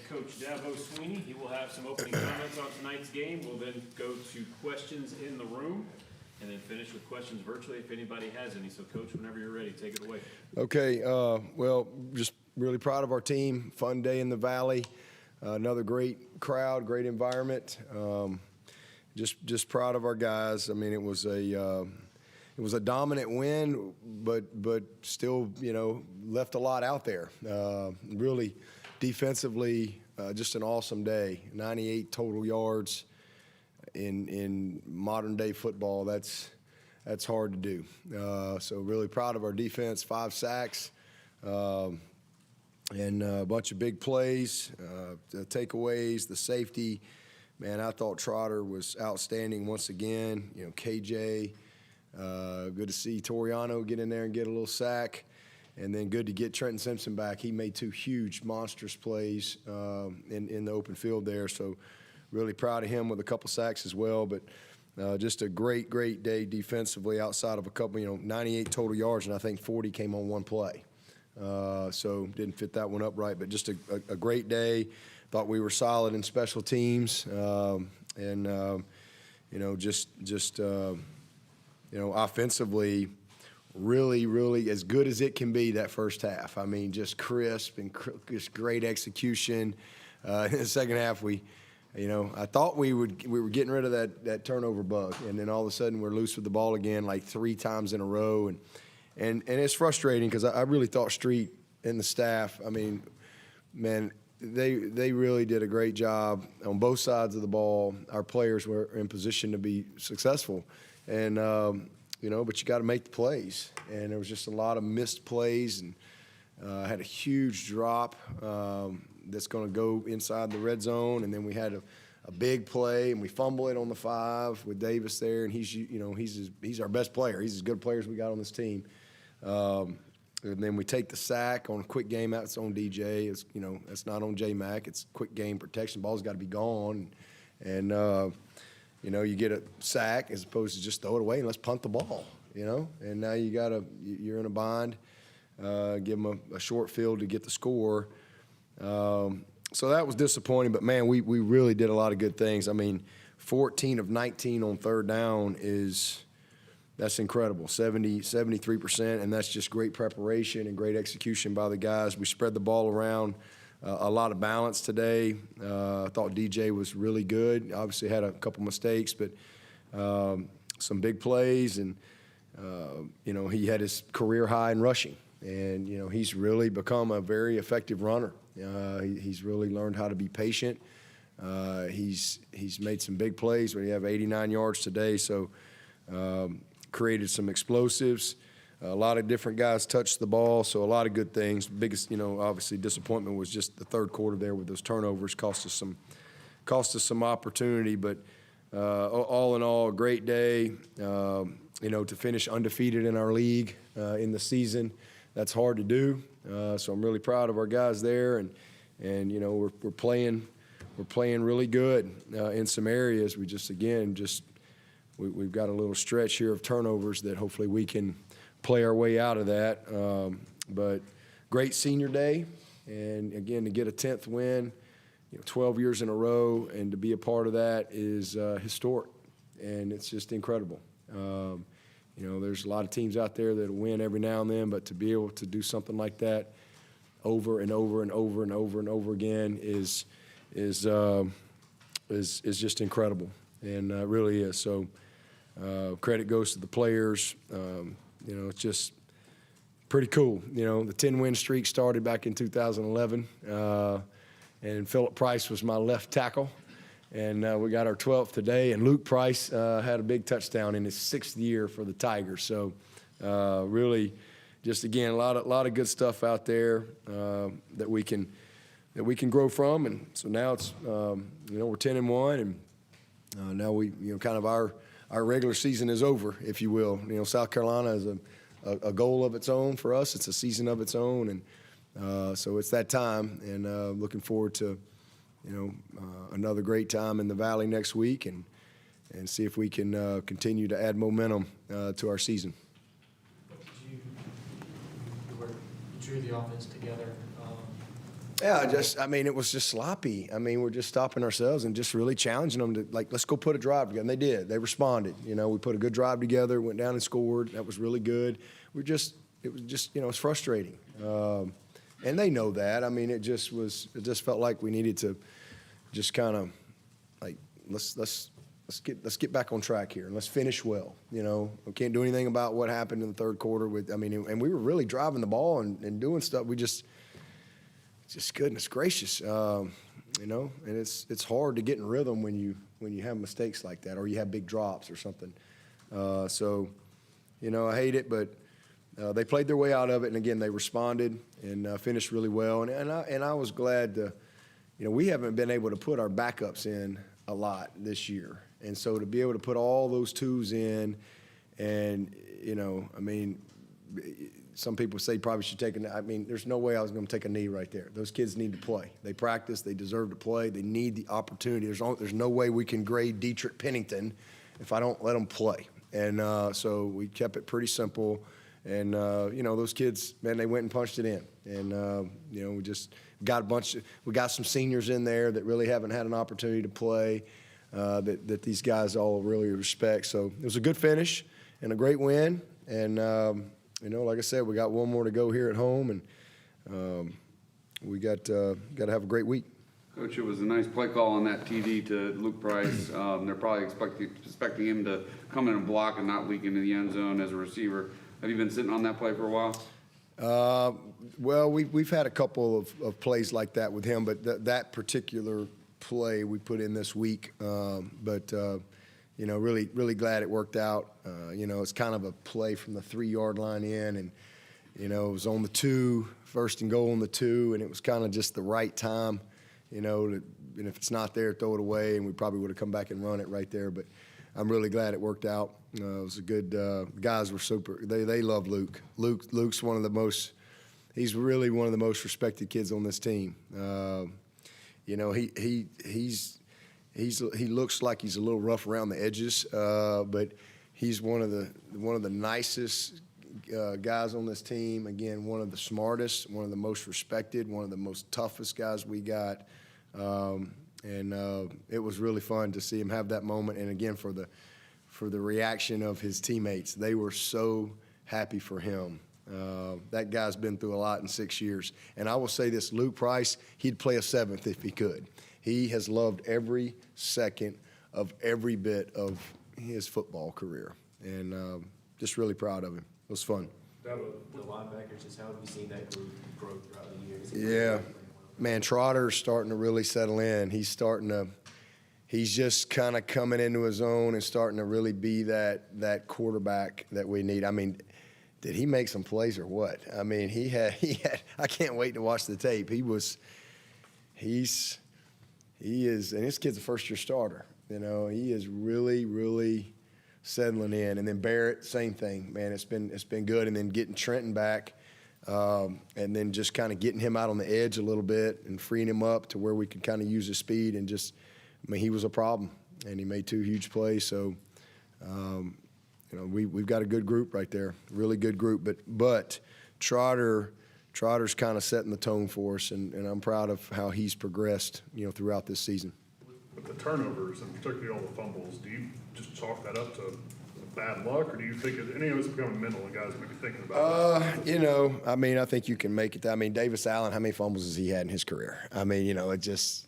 Coach Dabo Swinney. He will have some opening comments on tonight's game. We'll then go to questions in the room and then finish with questions virtually if anybody has any. So, Coach, whenever you're ready, take it away. Okay. Well, just really proud of our team. Fun day in the Valley. Another great crowd, great environment. Just proud of our guys. I mean, it was a dominant win, but still, left a lot out there. Really, defensively, just an awesome day. 98 total yards in modern day football. That's hard to do. So really proud of our defense. 5 sacks. And a bunch of big plays, the takeaways, the safety. Man, I thought Trotter was outstanding once again. KJ, good to see Toriano get in there and get a little sack. And then good to get Trenton Simpson back. He made 2 huge, monstrous plays in the open field there. So really proud of him with a couple sacks as well. But just a great, great day defensively outside of a couple, 98 total yards, and I think 40 came on one play. So didn't fit that one up right, but just a great day. Thought we were solid in special teams, offensively, really as good as it can be that first half. I mean, just crisp and just great execution. In the second half, I thought we were getting rid of that turnover bug, and then all of a sudden we're loose with the ball again, like 3 times in a row, and it's frustrating because I really thought Street and the staff, I mean, man, they really did a great job on both sides of the ball. Our players were in position to be successful, and but you got to make the plays, and there was just a lot of missed plays, and had a huge drop that's going to go inside the red zone, and then we had a big play, and we fumble it on the 5 with Davis there, and he's our best player. He's as good a player as we got on this team. And then we take the sack on a quick game out. It's on DJ. It's that's not on J-Mac. It's quick game protection. Ball's got to be gone, and you get a sack as opposed to just throw it away and let's punt the ball. And now you're in a bind. Give them a short field to get the score. So that was disappointing. But man, we really did a lot of good things. I mean, 14 of 19 on third down that's incredible, 73%, and that's just great preparation and great execution by the guys. We spread the ball around, a lot of balance today. I thought DJ was really good. Obviously had a couple mistakes, but some big plays, and he had his career high in rushing, and he's really become a very effective runner. He's really learned how to be patient. He's made some big plays. We have 89 yards today, so. Created some explosives. A lot of different guys touched the ball, so a lot of good things. Biggest, obviously disappointment was just the third quarter there with those turnovers. Cost us some opportunity, but all in all, a great day. To finish undefeated in our league in the season, that's hard to do. So I'm really proud of our guys there, and we're playing really good in some areas. We've got a little stretch here of turnovers that hopefully we can play our way out of that. But great senior day, and again, to get a 10th win, 12 years in a row, and to be a part of that is historic, and it's just incredible. There's a lot of teams out there that win every now and then, but to be able to do something like that over and over and over and over and over again is just incredible, and really is. So. Credit goes to the players. It's just pretty cool. The 10-win streak started back in 2011, and Philip Price was my left tackle, and we got our 12th today. And Luke Price had a big touchdown in his 6th year for the Tigers. So really, just again, a lot of good stuff out there that we can grow from. And so now it's we're 10-1, and now we kind of our regular season is over, if you will. South Carolina is a goal of its own for us. It's a season of its own, and so it's that time. And looking forward to, another great time in the Valley next week, and see if we can continue to add momentum to our season. You drew the offense together Yeah, it was just sloppy. I mean, we're just stopping ourselves and just really challenging them to, like, let's go put a drive together. And they did. They responded. We put a good drive together, went down and scored. That was really good. It was just, it's frustrating. And they know that. I mean, it just felt like we needed to just kind of, like, let's get back on track here and let's finish well. We can't do anything about what happened in the third quarter and we were really driving the ball and doing stuff. Just goodness gracious, and it's hard to get in rhythm when you have mistakes like that or you have big drops or something. So, I hate it, but they played their way out of it, and again they responded and finished really well. And I was glad to, we haven't been able to put our backups in a lot this year, and so to be able to put all those twos in, and some people say probably should take there's no way I was going to take a knee right there. Those kids need to play. They practice. They deserve to play. They need the opportunity. There's no way we can grade Dietrich Pennington if I don't let them play. And so we kept it pretty simple. And, those kids, man, they went and punched it in. And, we just got we got some seniors in there that really haven't had an opportunity to play that these guys all really respect. So it was a good finish and a great win. And, like I said, we got one more to go here at home, and we got to have a great week. Coach, it was a nice play call on that TD to Luke Price. They're probably expecting him to come in and block and not leak into the end zone as a receiver. Have you been sitting on that play for a while? Well, we've had a couple of plays like that with him, but that particular play we put in this week. Really, really glad it worked out. It's kind of a play from the 3-yard line in, and, it was on the 2, first and goal on the 2, and it was kind of just the right time, and if it's not there, throw it away, and we probably would have come back and run it right there. But I'm really glad it worked out. It was a good guys were super. They love Luke. Luke's he's really one of the most respected kids on this team. He looks like he's a little rough around the edges, but he's one of the nicest guys on this team. Again, one of the smartest, one of the most respected, one of the most toughest guys we got. It was really fun to see him have that moment. And again, for the reaction of his teammates, they were so happy for him. That guy's been through a lot in 6 years. And I will say this, Luke Price, he'd play a 7th if he could. He has loved every second of every bit of his football career. And just really proud of him. It was fun. The linebackers, just how have you seen that group grow throughout the years? Yeah. Man, Trotter's starting to really settle in. He's just kind of coming into his own and starting to really be that quarterback that we need. I mean, did he make some plays or what? I mean, he had I can't wait to watch the tape. He is, and this kid's a first-year starter. He is really, really settling in. And then Barrett, same thing, man. It's been good. And then getting Trenton back, and then just kind of getting him out on the edge a little bit and freeing him up to where we could kind of use his speed and just, he was a problem, and he made 2 huge plays. So, we've got a good group right there, really good group. But Trotter's kind of setting the tone for us, and I'm proud of how he's progressed, throughout this season. With the turnovers, and particularly all the fumbles, do you just chalk that up to bad luck, or do you think any of it's becoming mental and guys may be thinking about it? I think you can make it. Davis Allen, how many fumbles has he had in his career? It just,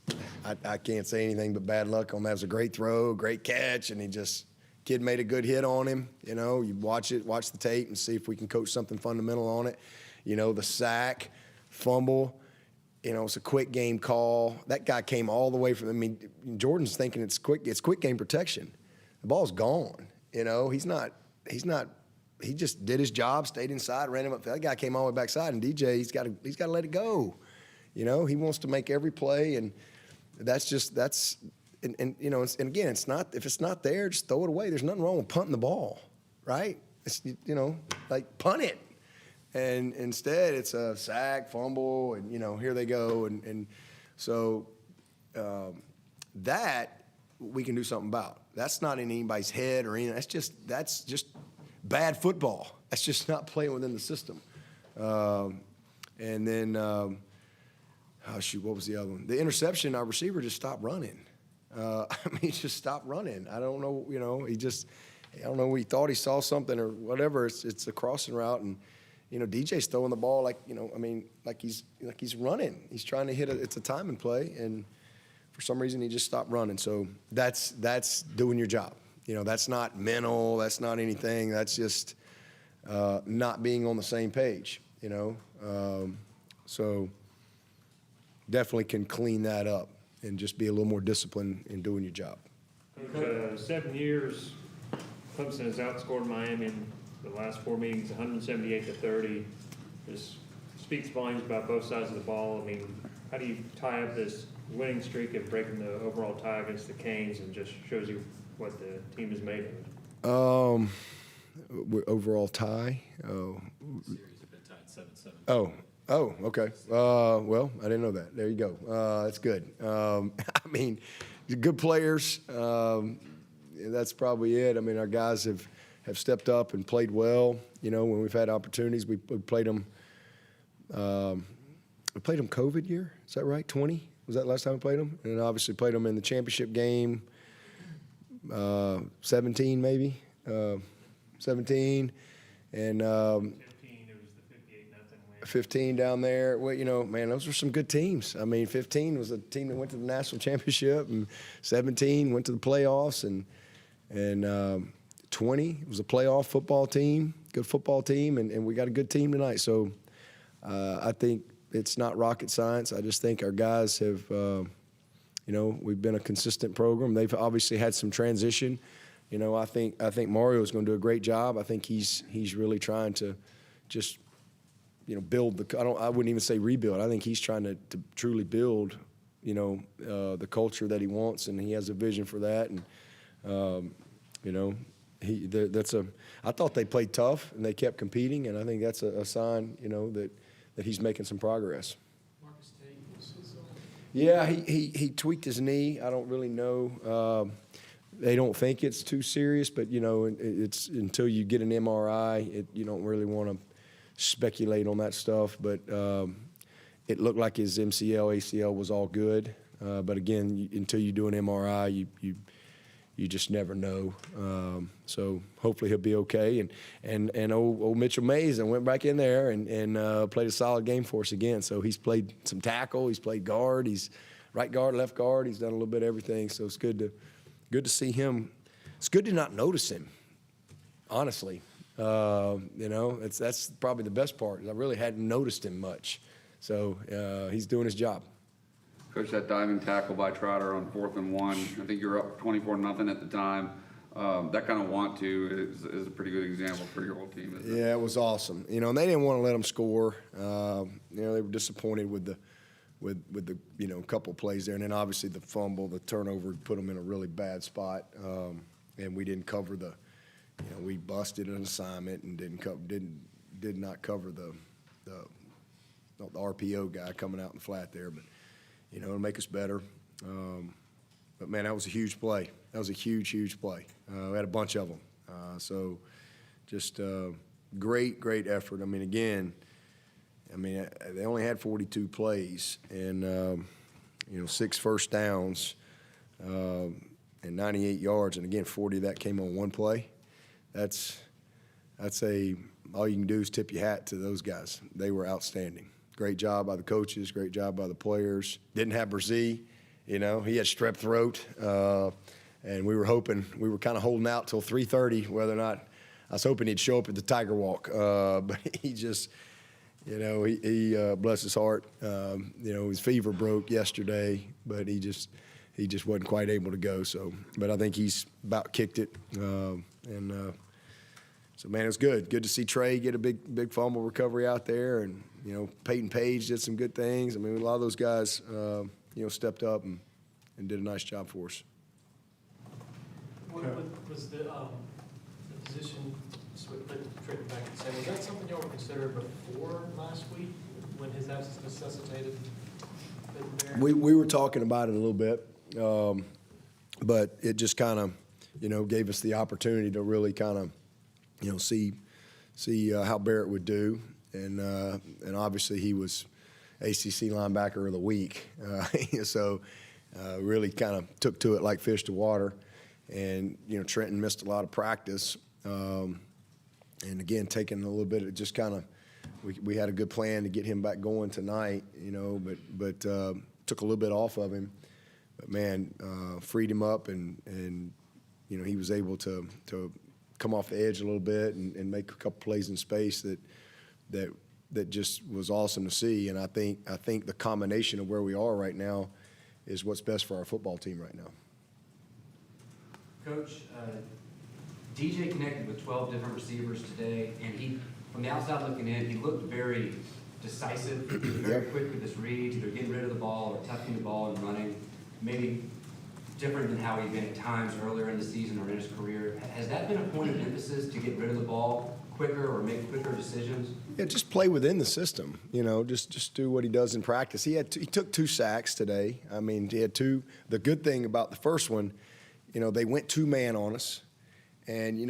I can't say anything but bad luck on that. It was a great throw, great catch, and kid made a good hit on him. You watch the tape and see if we can coach something fundamental on it. The sack, fumble, it's a quick game call. That guy came all the way from, Jordan's thinking it's quick game protection. The ball's gone. He just did his job, stayed inside, ran him up. That guy came all the way backside, and DJ, he's got to let it go. He wants to make every play, and and again, it's not, if it's not there, just throw it away. There's nothing wrong with punting the ball, right? It's, like punt it. And instead, it's a sack, fumble, and, here they go. And so that we can do something about. That's not in anybody's head or anything. That's just bad football. That's just not playing within the system. And then oh shoot, what was the other one? The interception, our receiver just stopped running. I mean, he just stopped running. I don't know, I don't know, he thought he saw something or whatever. It's a crossing route, and DJ's throwing the ball like he's running. He's trying to hit it's a timing play, and for some reason he just stopped running. So that's doing your job. That's not mental. That's not anything. That's just not being on the same page. So definitely can clean that up and just be a little more disciplined in doing your job. 7 years, Clemson has outscored Miami in the last 4 meetings, 178-30. Just speaks volumes about both sides of the ball. I mean, how do you tie up this winning streak of breaking the overall tie against the Canes, and just shows you what the team is made of? Overall tie. Oh. Series have been tied 7-7. Oh, okay. Well, I didn't know that. There you go. That's good. I mean, good players. That's probably it. I mean, our guys have stepped up and played well. When we've had opportunities, we played them. We played them COVID year. Is that right? 20? Was that last time we played them? And obviously played them in the championship game. 17 maybe. 17. And 15, it was the 58-0 win. 15 down there. Well, man, those were some good teams. I mean, 15 was a team that went to the national championship, and 17 went to the playoffs, and 20 was a playoff football team, good football team, and we got a good team tonight. So I think it's not rocket science. I just think our guys have, we've been a consistent program. They've obviously had some transition. I think Mario's going to do a great job. I think he's really trying to just build I wouldn't even say rebuild. I think he's trying to truly build the culture that he wants, and he has a vision for that. And I thought they played tough and they kept competing, and I think that's a sign that he's making some progress. Marcus Tate was Yeah, he tweaked his knee. I don't really know. They don't think it's too serious, but it's until you get an MRI, you don't really want to speculate on that stuff. But it looked like his MCL, ACL was all good. But again, until you do an MRI, you just never know. So hopefully he'll be okay. And old Mitchell Mays and went back in there and played a solid game for us again. So he's played some tackle, he's played guard, he's right guard, left guard, he's done a little bit of everything. So it's good to see him. It's good to not notice him, honestly. That's probably the best part. I really hadn't noticed him much. So he's doing his job. Coach, that diving tackle by Trotter on 4th and 1, I think you're up 24-0 at the time. That kind of want to is a pretty good example for your whole team, isn't it? Yeah, it was awesome. And they didn't want to let him score. They were disappointed with the couple plays there, and then obviously the fumble, the turnover put them in a really bad spot, and we didn't cover we busted an assignment and did not cover the RPO guy coming out in the flat there, but it'll make us better. But man, that was a huge play. That was a huge play. We had a bunch of them, so just great effort. I mean, again. They only had 42 plays and, 6 first downs and 98 yards. And, again, 40 of that came on one play. All you can do is tip your hat to those guys. They were outstanding. Great job by the coaches, great job by the players. Didn't have Brzee, he had strep throat. And we were kind of holding out till 3:30 whether or not I was hoping he'd show up at the Tiger Walk. But he just – he bless his heart. His fever broke yesterday, but he just wasn't quite able to go. So, but I think he's about kicked it. So man, it was good. Good to see Trey get a big fumble recovery out there, and Peyton Page did some good things. A lot of those guys, stepped up and did a nice job for us. What was the position? Trick back and say, was that something y'all were considering before last week when his absence necessitated? We were talking about it a little bit, but it just kind of, gave us the opportunity to really kind of, see how Barrett would do, and obviously he was ACC linebacker of the week. So really kind of took to it like fish to water. And, Trenton missed a lot of practice. And again, taking a little bit of just kind of, we had a good plan to get him back going tonight, but took a little bit off of him. But man, freed him up and he was able to come off the edge a little bit and make a couple plays in space that just was awesome to see. And I think the combination of where we are right now is what's best for our football team right now. Coach, DJ connected with 12 different receivers today, and he, from the outside looking in, he looked very decisive, very quick with his reads, either getting rid of the ball or tucking the ball and running, maybe different than how he'd been at times earlier in the season or in his career. Has that been a point of emphasis to get rid of the ball quicker or make quicker decisions? Yeah, just play within the system, just do what he does in practice. He took 2 sacks today. I mean, he had 2. The good thing about the first one, they went 2-man on us. And,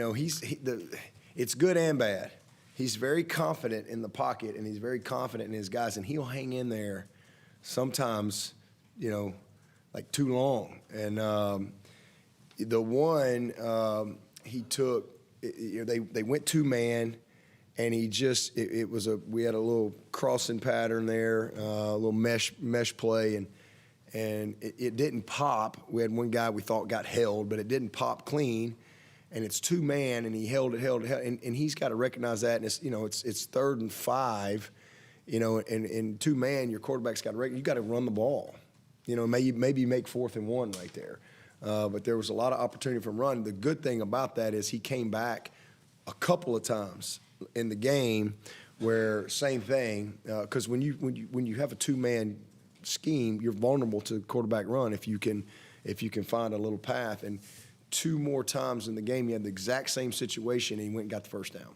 it's good and bad. He's very confident in the pocket, and he's very confident in his guys, and he'll hang in there sometimes, like too long. And the one he took, they went 2-man, and he just we had a little crossing pattern there, a little mesh play, and it didn't pop. We had one guy we thought got held, but it didn't pop clean. And it's 2-man, and he held it, and he's got to recognize that. And it's 3rd and 5, and 2-man, your quarterback's got to you got to run the ball, maybe make 4th and 1 right there. But there was a lot of opportunity from run. The good thing about that is he came back a couple of times in the game where same thing, because when you have a 2-man scheme, you're vulnerable to quarterback run if you can find a little path. And 2 more times in the game, he had the exact same situation, and he went and got the first down.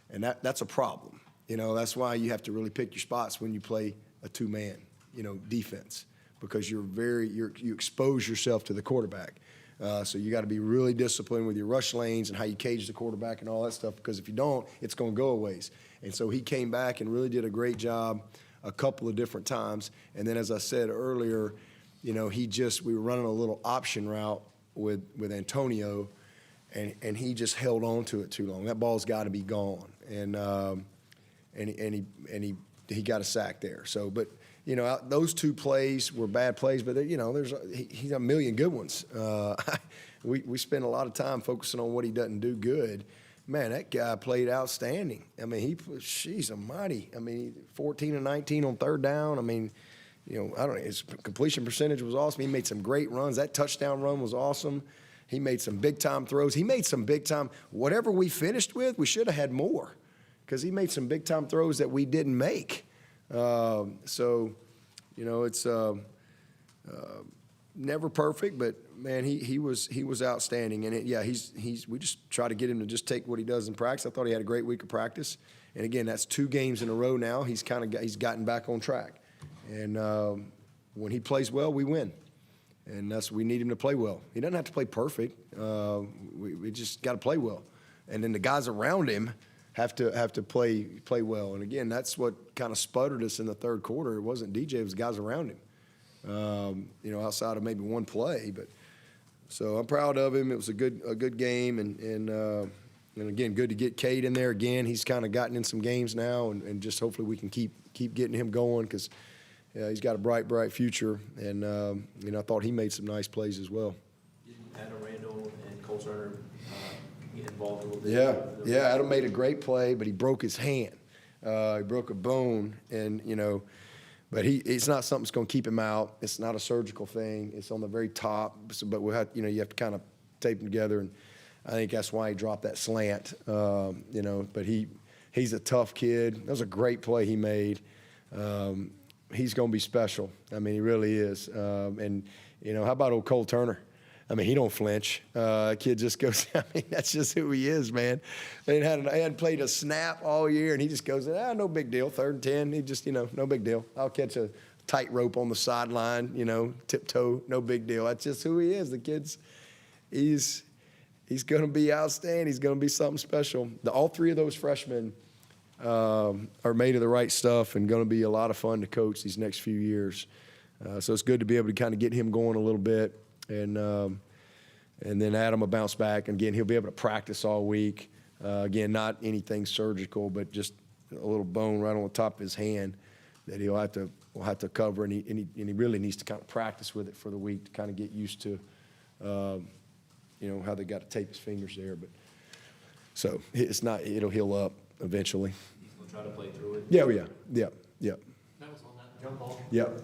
And that's a problem. That's why you have to really pick your spots when you play a 2-man, defense, because you expose yourself to the quarterback. So you got to be really disciplined with your rush lanes and how you cage the quarterback and all that stuff, because if you don't, it's going to go a ways. And so he came back and really did a great job a couple of different times. And then, as I said earlier, we were running a little option route with Antonio, and he just held on to it too long. That ball's got to be gone, and he got a sack there. So, but those 2 plays were bad plays, but he's a million good ones. We spend a lot of time focusing on what he doesn't do good. Man, that guy played outstanding. I mean, she's a mighty. I mean, 14 and 19 on 3rd down. I mean, I don't know, his completion percentage was awesome. He made some great runs. That touchdown run was awesome. He made some big-time throws. He made some big-time – whatever we finished with, we should have had more, because he made some big-time throws that we didn't make. It's never perfect, but, man, he was outstanding. And, we just try to get him to just take what he does in practice. I thought he had a great week of practice. And, again, that's 2 games in a row now. He's gotten back on track. And when he plays well, we win. And we need him to play well. He doesn't have to play perfect. We just got to play well. And then the guys around him have to play well. And again, that's what kind of sputtered us in the 3rd quarter. It wasn't DJ; it was guys around him. Outside of maybe one play. But so I'm proud of him. It was a good game, and again, good to get Cade in there again. He's kind of gotten in some games now, and just hopefully we can keep getting him going, because he's got a bright future, and I thought he made some nice plays as well. Didn't Adam Randall and Cole Turner get involved a little bit? Yeah. Adam made a great play, but he broke his hand. He broke a bone, and but it's not something that's going to keep him out. It's not a surgical thing. It's on the very top. But we have, you have to kind of tape them together, and I think that's why he dropped that slant. But he's a tough kid. That was a great play he made. He's going to be special. I mean, he really is. And how about old Cole Turner? I mean, he don't flinch. Kid just goes, I mean, that's just who he is, man. He hadn't played a snap all year, and he just goes, no big deal, 3rd and 10. He just, no big deal. I'll catch a tightrope on the sideline, tiptoe, no big deal. That's just who he is. The kid's, he's going to be outstanding. He's going to be something special. All 3 of those freshmen, are made of the right stuff and going to be a lot of fun to coach these next few years. So it's good to be able to kind of get him going a little bit, and then Adam will bounce back. And again, he'll be able to practice all week. Again, not anything surgical, but just a little bone right on the top of his hand that will have to cover, and he really needs to kind of practice with it for the week to kind of get used to, how they got to tape his fingers there. But so it'll heal up eventually. We'll try to play through it. Yeah. That was on that jump ball. Yep.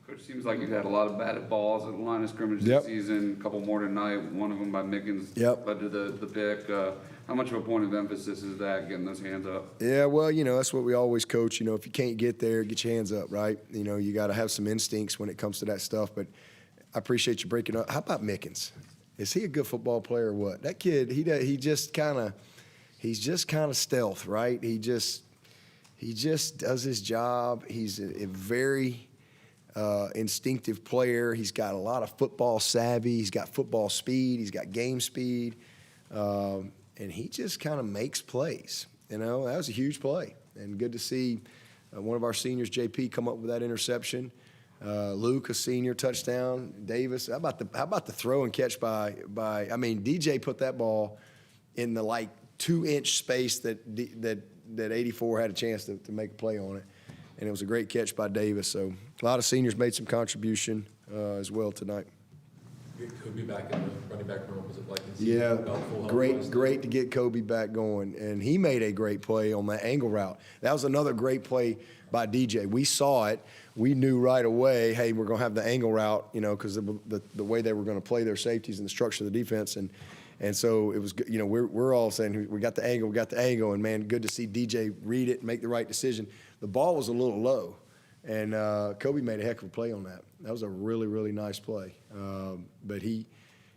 Coach, seems like you've had a lot of batted balls at the line of scrimmage this Yep. season, a couple more tonight, one of them by Mickens. Yep. Led to the pick. How much of a point of emphasis is that, getting those hands up? Yeah, well, that's what we always coach. If you can't get there, get your hands up, right? You got to have some instincts when it comes to that stuff. But I appreciate you breaking up. How about Mickens? Is he a good football player or what? That kid, he's just kind of stealth, right? He just does his job. He's a very instinctive player. He's got a lot of football savvy. He's got football speed. He's got game speed. And he just kind of makes plays. That was a huge play. And good to see one of our seniors, JP, come up with that interception. Luke, a senior, touchdown. Davis, how about the throw and catch by DJ put that ball in the 2-inch space that 84 had a chance to make a play on it. And it was a great catch by Davis. So a lot of seniors made some contribution as well tonight. Kobe back in the running back room, was it like? Yeah, great to get Kobe back going. And he made a great play on that angle route. That was another great play by DJ. We saw it. We knew right away, hey, we're going to have the angle route, because the way they were going to play their safeties and the structure of the defense. And so it was, we're all saying, we got the angle. And, man, good to see DJ read it and make the right decision. The ball was a little low, and Kobe made a heck of a play on that. That was a really, really nice play. But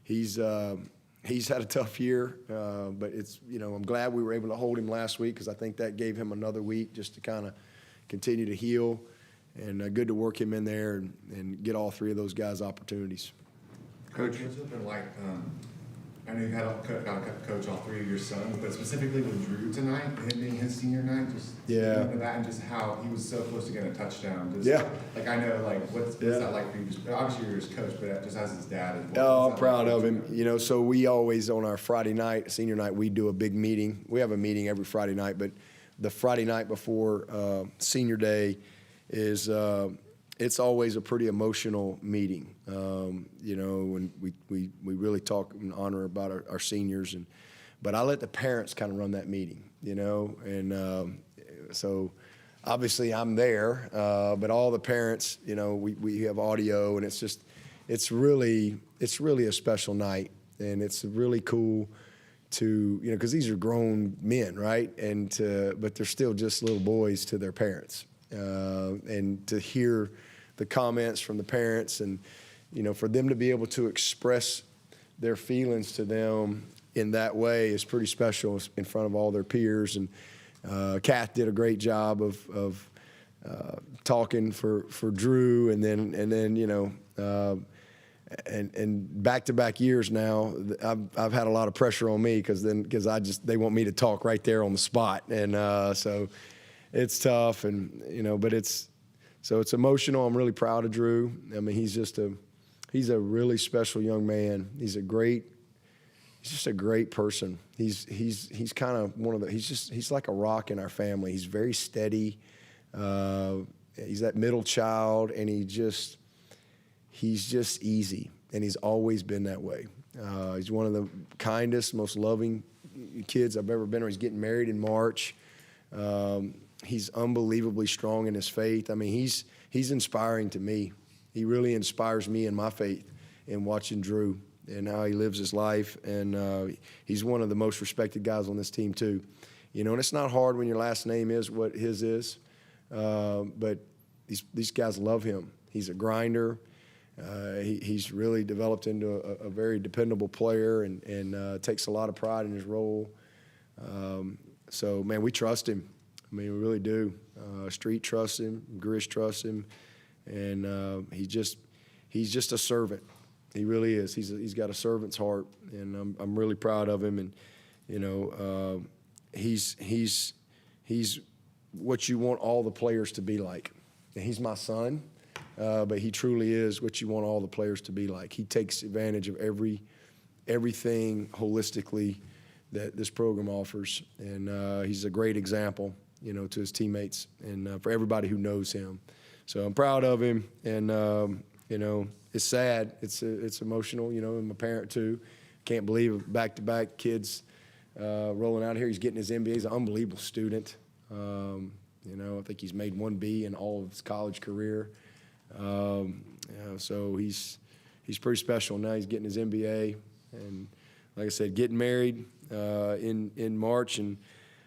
he's had a tough year, but it's, I'm glad we were able to hold him last week, because I think that gave him another week just to kind of continue to heal, and good to work him in there and get all three of those guys opportunities. Coach, what's it been like? I know you got to coach all three of your sons, but specifically with Drew tonight, him being his senior night, into that, and just how he was so close to getting a touchdown. I know, what's that like for you? Obviously, you're his coach, but just as his dad as well. Oh, I'm proud of him. So we always, on our Friday night, senior night, we do a big meeting. We have a meeting every Friday night, but the Friday night before senior day is it's always a pretty emotional meeting, when we really talk and honor about our seniors. But I let the parents kind of run that meeting, and so obviously I'm there, but all the parents, we have audio, and it's really a special night, and it's really cool to, because these are grown men, right? But they're still just little boys to their parents. And to hear the comments from the parents, and for them to be able to express their feelings to them in that way is pretty special in front of all their peers. And Kath did a great job of talking for Drew, and then and back-to-back years now, I've had a lot of pressure on me because they want me to talk right there on the spot, and so it's tough, and but it's emotional. I'm really proud of Drew. I mean, he's a really special young man. He's just a great person. He's kind of he's like a rock in our family. He's very steady. He's that middle child, and he's just easy, and he's always been that way. He's one of the kindest, most loving kids I've ever been around. He's getting married in March. He's unbelievably strong in his faith. I mean, he's inspiring to me. He really inspires me in my faith in watching Drew and how he lives his life. And he's one of the most respected guys on this team too. And it's not hard when your last name is what his is. But these guys love him. He's a grinder. He's really developed into a very dependable player, and takes a lot of pride in his role. So, man, we trust him. I mean, we really do. Street trusts him. Grish trusts him. And he's just a servant. He really is. He's got a servant's heart, and I'm really proud of him. And he's he's what you want all the players to be like. And he's my son, but he truly is what you want all the players to be like. He takes advantage of everything holistically that this program offers, and he's a great example, to his teammates and for everybody who knows him. So I'm proud of him, and it's sad, it's emotional, and I'm a parent too. Can't believe back-to-back kids rolling out here. He's getting his MBA. He's an unbelievable student. I think he's made one B in all of his college career. So he's pretty special. Now he's getting his MBA, and like I said, getting married in March, and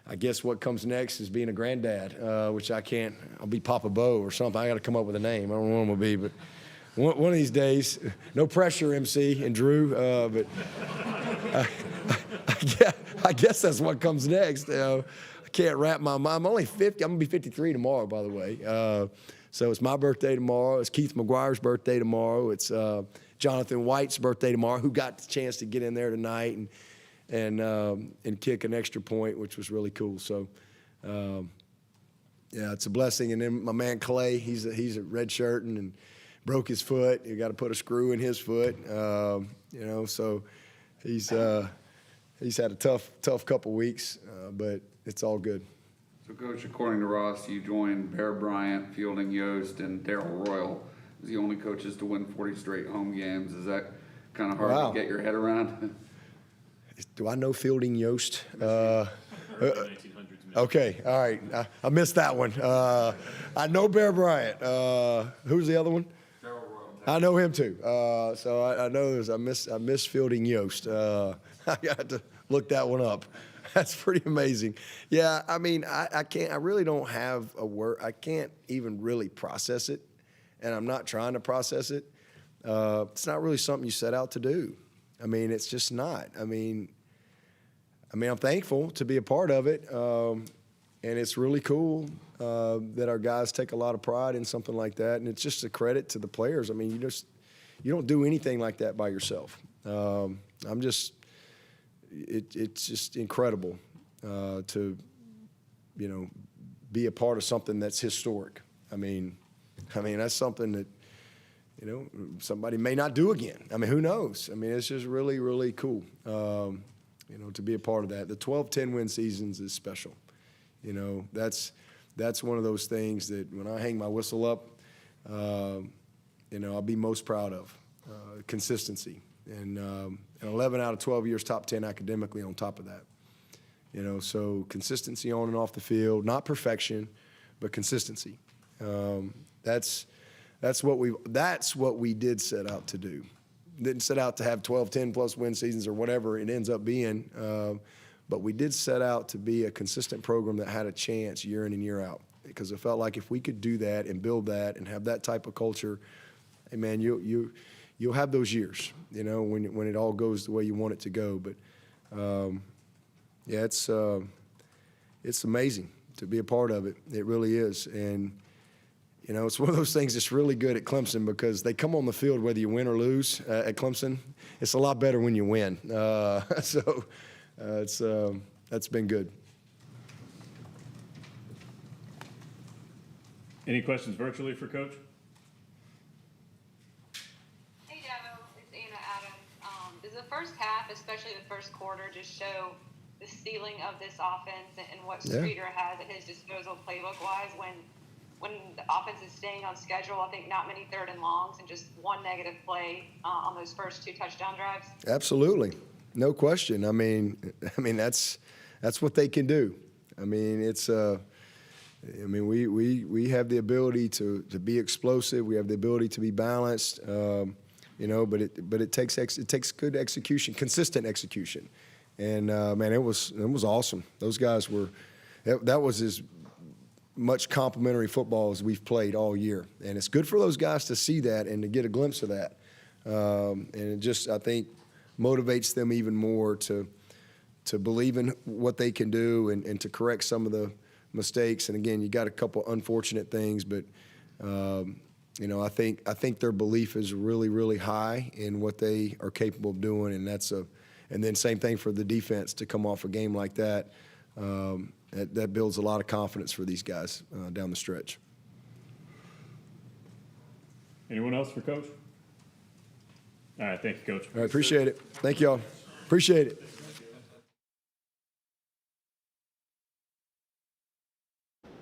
I guess what comes next is being a granddad, which I can't. I'll be Papa Bo or something. I got to come up with a name. I don't know what I'm gonna be, but one of these days. No pressure, MC and Drew, but I guess that's what comes next. I can't wrap my mind. I'm only 50. I'm gonna be 53 tomorrow, by the way. So it's my birthday tomorrow. It's Keith McGuire's birthday tomorrow. It's Jonathan White's birthday tomorrow, who got the chance to get in there tonight and kick an extra point, which was really cool. So, yeah, it's a blessing. And then my man Clay, he's a red shirting and broke his foot. You got to put a screw in his foot. So he's had a tough couple weeks, but it's all good. So, Coach, according to Ross, you joined Bear Bryant, Fielding Yost, and Darrell Royal as the only coaches to win 40 straight home games. Is that kind of hard to get your head around? Do I know Fielding Yost? Early 1900s. Okay, all right. I missed that one. I know Bear Bryant. Who's the other one? Darrell Royal. I know him too. So I know I miss Fielding Yost. I got to look that one up. That's pretty amazing. Yeah, I mean, I can't. I really don't have a word. I can't even really process it, and I'm not trying to process it. It's not really something you set out to do. I mean, it's just not. I mean, I'm thankful to be a part of it, and it's really cool that our guys take a lot of pride in something like that, and it's just a credit to the players. I mean, you don't do anything like that by yourself. It's just incredible to, be a part of something that's historic. I mean, that's something that, somebody may not do again. I mean, who knows? I mean, it's just really, really cool, to be a part of that. The 12-10 win seasons is special. That's one of those things that when I hang my whistle up, I'll be most proud of, consistency. And 11 out of 12 years top 10 academically on top of that. So consistency on and off the field, not perfection, but consistency. That's what we did set out to do. Didn't set out to have 12, 10 plus win seasons or whatever it ends up being, but we did set out to be a consistent program that had a chance year in and year out. Because it felt like if we could do that and build that and have that type of culture, hey man, you'll have those years, when it all goes the way you want it to go. But yeah, it's amazing to be a part of it. It really is. And it's one of those things that's really good at Clemson because they come on the field whether you win or lose at Clemson. It's a lot better when you win. So that's been good. Any questions virtually for Coach? Hey, Dabo, it's Anna Adams. Does the first half, especially the first quarter, just show the ceiling of this offense and what Streeter has at his disposal playbook-wise when the offense is staying on schedule? I think not many third and longs and just one negative play on those first 2 touchdown drives. Absolutely, no question. I mean that's what they can do. I mean we have the ability to be explosive. We have the ability to be balanced. But it takes good execution, consistent execution. And man, it was awesome. Those guys that was as much complimentary football as we've played all year, and it's good for those guys to see that and to get a glimpse of that. And it just, I think, motivates them even more to believe in what they can do and to correct some of the mistakes. And again, you got a couple unfortunate things, but I think their belief is really, really high in what they are capable of doing, and and then same thing for the defense to come off a game like that. that builds a lot of confidence for these guys down the stretch. Anyone else for Coach? All right, thank you, Coach. All right, appreciate it. Thank y'all. Appreciate it.